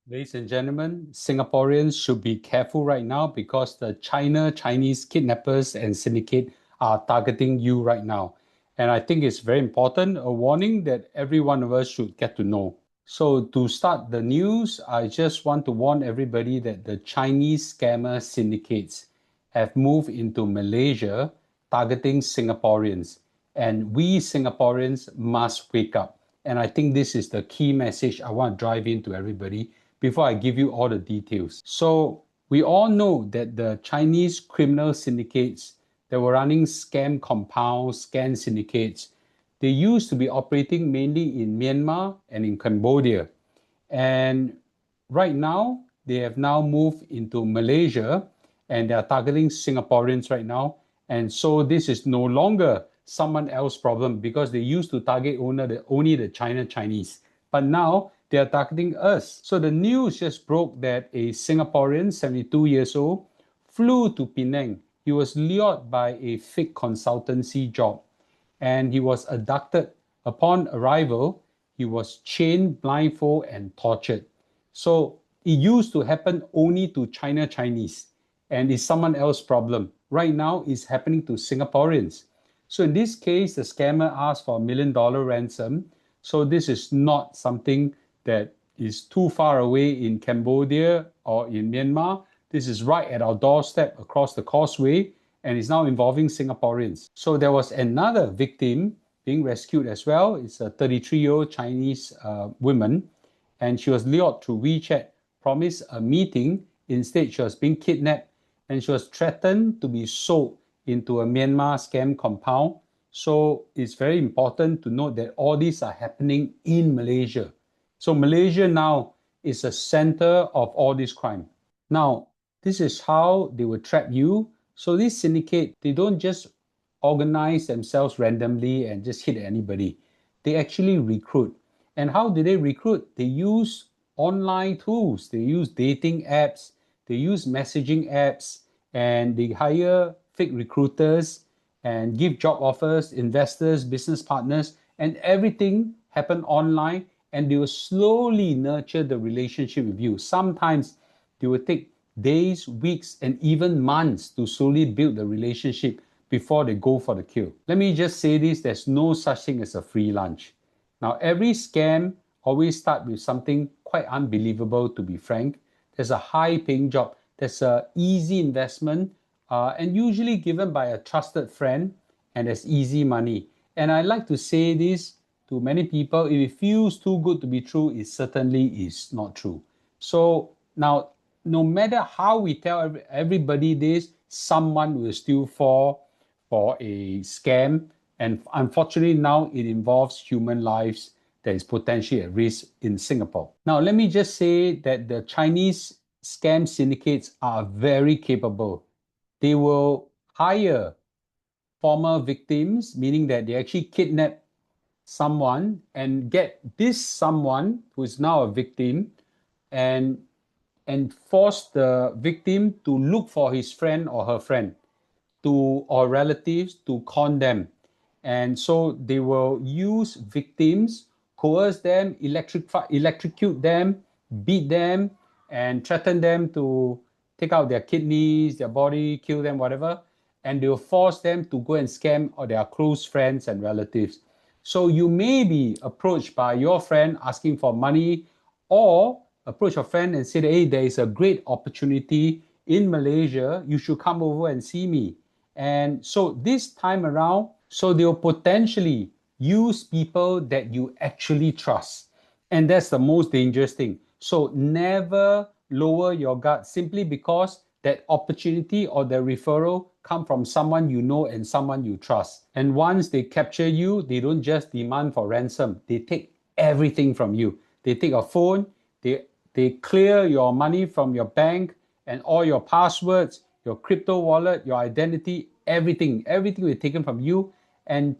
Ladies and gentlemen, Singaporeans should be careful right now because the Chinese kidnappers and syndicate are targeting you right now. And I think it's very important, a warning that every one of us should get to know. So to start the news, I just want to warn everybody that the Chinese scammer syndicates have moved into Malaysia targeting Singaporeans. And we Singaporeans must wake up. And I think this is the key message I want to drive into everybody before I give you all the details. So we all know that the Chinese criminal syndicates that were running scam compounds, scam syndicates, they used to be operating mainly in Myanmar and in Cambodia. And right now, they have now moved into Malaysia and they are targeting Singaporeans right now. And so this is no longer someone else's problem because they used to target only the Chinese. But now they are targeting us. So the news just broke that a Singaporean, 72 years old, flew to Penang. He was lured by a fake consultancy job and he was abducted. Upon arrival, he was chained, blindfolded, and tortured. So it used to happen only to Chinese and it's someone else's problem. Right now, it's happening to Singaporeans. So in this case, the scammer asked for $1 million ransom. So this is not something that is too far away in Cambodia or in Myanmar. This is right at our doorstep across the causeway and is now involving Singaporeans. So there was another victim being rescued as well. It's a 33-year-old Chinese woman, and she was lured through WeChat, promised a meeting. Instead, she was being kidnapped and she was threatened to be sold into a Myanmar scam compound. So it's very important to note that all these are happening in Malaysia. So Malaysia now is a center of all this crime. Now, this is how they will trap you. So this syndicate, they don't just organize themselves randomly and just hit anybody. They actually recruit. And how do they recruit? They use online tools. They use dating apps. They use messaging apps. And they hire fake recruiters and give job offers, investors, business partners, and everything happen online. And they will slowly nurture the relationship with you. Sometimes they will take days, weeks, and even months to slowly build the relationship before they go for the kill. Let me just say this, there's no such thing as a free lunch. Now, every scam always starts with something quite unbelievable, to be frank. There's a high paying job, there's an easy investment, and usually given by a trusted friend, and there's easy money. And I like to say this to many people, if it feels too good to be true, it certainly is not true. So now, no matter how we tell everybody this, someone will still fall for a scam. And unfortunately, now it involves human lives that is potentially at risk in Singapore. Now, let me just say that the Chinese scam syndicates are very capable. They will hire former victims, meaning that they actually kidnap someone and get this someone who is now a victim and force the victim to look for his friend or her friend to or relatives to con them. And so they will use victims, coerce them, electrocute them, beat them, and threaten them to take out their kidneys, their body, kill them, whatever. And they will force them to go and scam or their close friends and relatives. So you may be approached by your friend asking for money, or approach a friend and say, hey, there is a great opportunity in Malaysia. You should come over and see me. And so this time around, so they'll potentially use people that you actually trust. And that's the most dangerous thing. So never lower your guard simply because that opportunity or the referral come from someone you know and someone you trust. And once they capture you, they don't just demand for ransom. They take everything from you. They take a phone, they clear your money from your bank and all your passwords, your crypto wallet, your identity, everything will be taken from you. And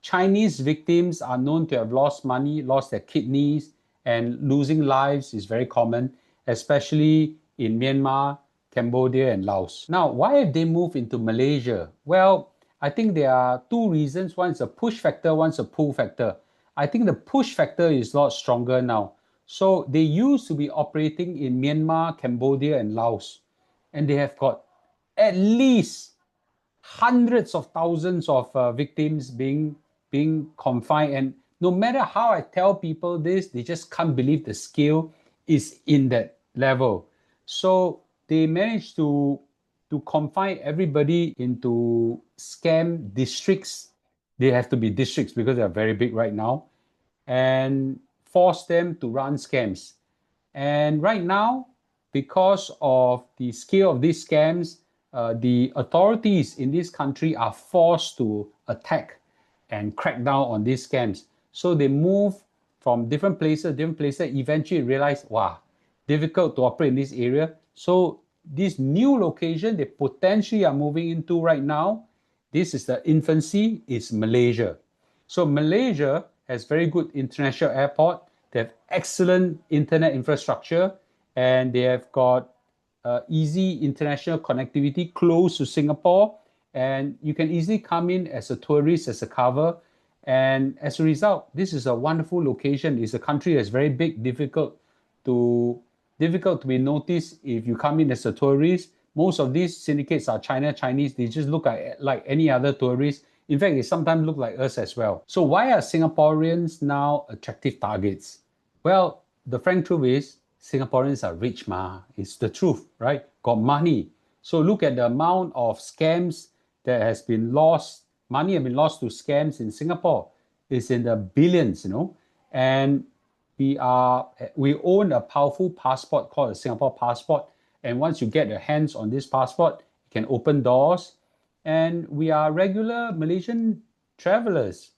Chinese victims are known to have lost money, lost their kidneys, and losing lives is very common, especially in Myanmar, Cambodia, and Laos. Now, why have they moved into Malaysia? Well, I think there are two reasons. One is a push factor, one's a pull factor. I think the push factor is a lot stronger now. So they used to be operating in Myanmar, Cambodia, and Laos, and they have got at least hundreds of thousands of victims being confined. And no matter how I tell people this, they just can't believe the scale is in that level. So they managed to confine everybody into scam districts. They have to be districts because they are very big right now, and force them to run scams. And right now, because of the scale of these scams, the authorities in this country are forced to attack and crack down on these scams. So they move from different places, eventually realize, wow, difficult to operate in this area. So this new location they potentially are moving into right now, this is the infancy, is Malaysia. So Malaysia has very good international airport. They have excellent internet infrastructure, and they have got easy international connectivity close to Singapore. And you can easily come in as a tourist, as a cover. And as a result, this is a wonderful location. It's a country that's very big, to difficult to be noticed if you come in as a tourist. Most of these syndicates are Chinese. They just look like any other tourist. In fact, they sometimes look like us as well. So why are Singaporeans now attractive targets? Well, the frank truth is Singaporeans are rich, ma. It's the truth, right? Got money. So look at the amount of scams that has been lost. Money has been lost to scams in Singapore. It's in the billions, and we own a powerful passport called a Singapore passport. And once you get your hands on this passport, you can open doors. And we are regular Malaysian travelers,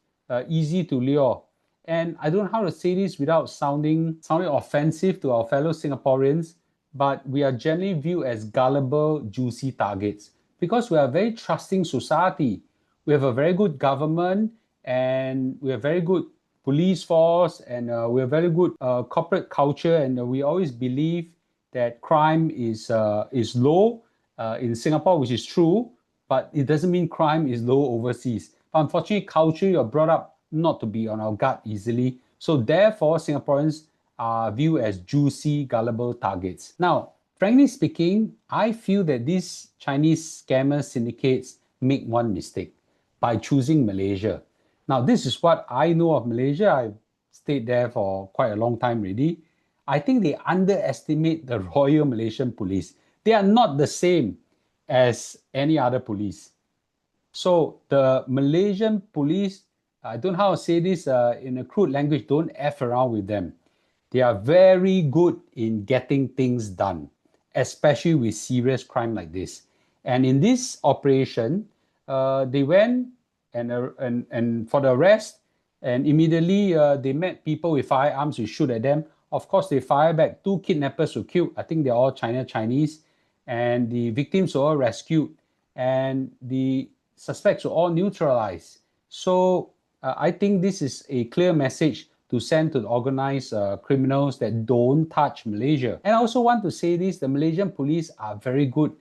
easy to lure. And I don't know how to say this without sounding offensive to our fellow Singaporeans, but we are generally viewed as gullible, juicy targets because we are a very trusting society. We have a very good government, and we have very good police force, and we have very good corporate culture, and we always believe that crime is low in Singapore, which is true, but it doesn't mean crime is low overseas. But unfortunately, culturally, you're brought up not to be on our guard easily. So therefore, Singaporeans are viewed as juicy, gullible targets. Now, frankly speaking, I feel that these Chinese scammer syndicates make one mistake by choosing Malaysia. Now, this is what I know of Malaysia. I've stayed there for quite a long time already. I think they underestimate the Royal Malaysian Police. They are not the same as any other police. So the Malaysian police, I don't know how to say this in a crude language, don't F around with them. They are very good in getting things done, especially with serious crime like this. And in this operation, they went and for the arrest, and immediately they met people with firearms who shoot at them. Of course, they fire back. Two kidnappers were killed. I think they're all Chinese, and the victims were all rescued, and the suspects were all neutralized. So I think this is a clear message to send to the organized criminals that don't touch Malaysia. And I also want to say this, the Malaysian police are very good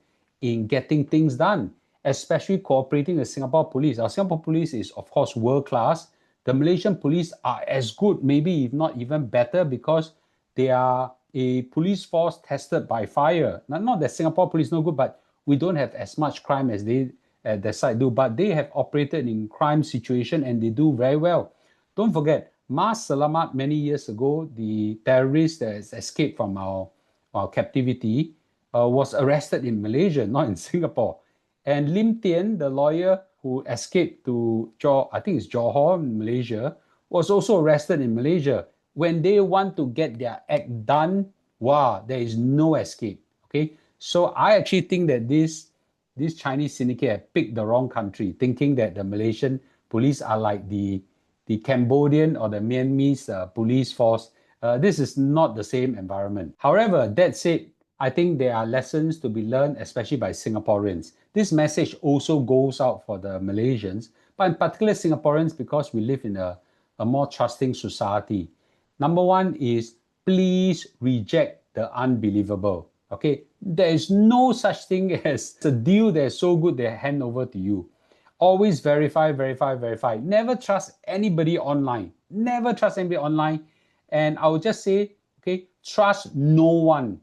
in getting things done, especially cooperating with Singapore police. Our Singapore police is, of course, world class. The Malaysian police are as good, maybe if not even better, because they are a police force tested by fire. Not that Singapore police is no good, but we don't have as much crime as they at their side do. But they have operated in crime situation and they do very well. Don't forget, Mas Selamat many years ago, the terrorist that has escaped from our captivity, was arrested in Malaysia, not in Singapore. And Lim Tian, the lawyer who escaped to I think it's Johor, Malaysia, was also arrested in Malaysia. When they want to get their act done, wow, there is no escape. Okay, so I actually think that this Chinese syndicate have picked the wrong country, thinking that the Malaysian police are like the Cambodian or the Myanmar police force. This is not the same environment. However, that said, I think there are lessons to be learned, especially by Singaporeans. This message also goes out for the Malaysians, but in particular Singaporeans, because we live in a more trusting society. Number one is please reject the unbelievable. Okay, there is no such thing as a deal that is so good they hand over to you. Always verify, verify, verify. Never trust anybody online. Never trust anybody online. And I would just say, okay, trust no one.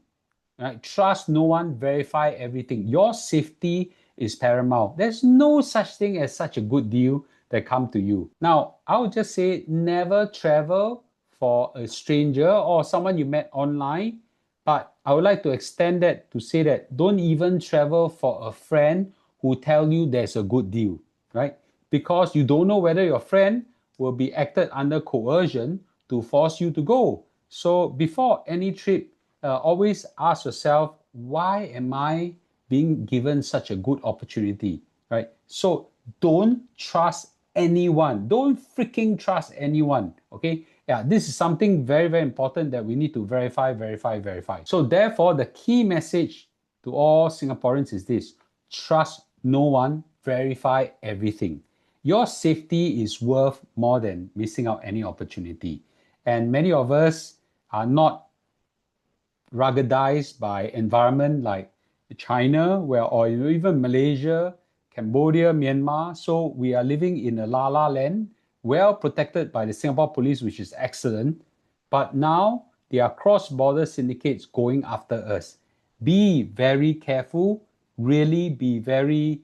Right? Trust no one, verify everything. Your safety is paramount. There's no such thing as such a good deal that come to you. Now, I would just say never travel for a stranger or someone you met online. But I would like to extend that to say that don't even travel for a friend who tell you there's a good deal, right? Because you don't know whether your friend will be acted under coercion to force you to go. So before any trip, always ask yourself, why am I being given such a good opportunity, right? So don't trust anyone. Don't freaking trust anyone, okay? Yeah, this is something very, very important that we need to verify, verify, verify. So therefore, the key message to all Singaporeans is this: trust no one, verify everything. Your safety is worth more than missing out any opportunity. And many of us are not ruggedized by environment like China, where or even Malaysia, Cambodia, Myanmar. So we are living in a la la land, well protected by the Singapore police, which is excellent. But now there are cross-border syndicates going after us. Be very careful. Really be very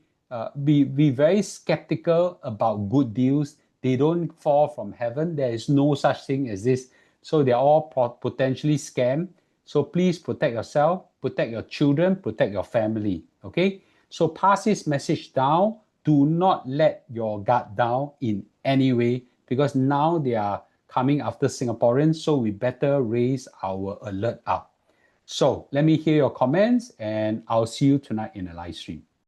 skeptical about good deals. They don't fall from heaven. There is no such thing as this. So they're all potentially scam. So please protect yourself, protect your children, protect your family. Okay? So pass this message down. Do not let your guard down in any way, because now they are coming after Singaporeans. So we better raise our alert up. So let me hear your comments, and I'll see you tonight in a live stream.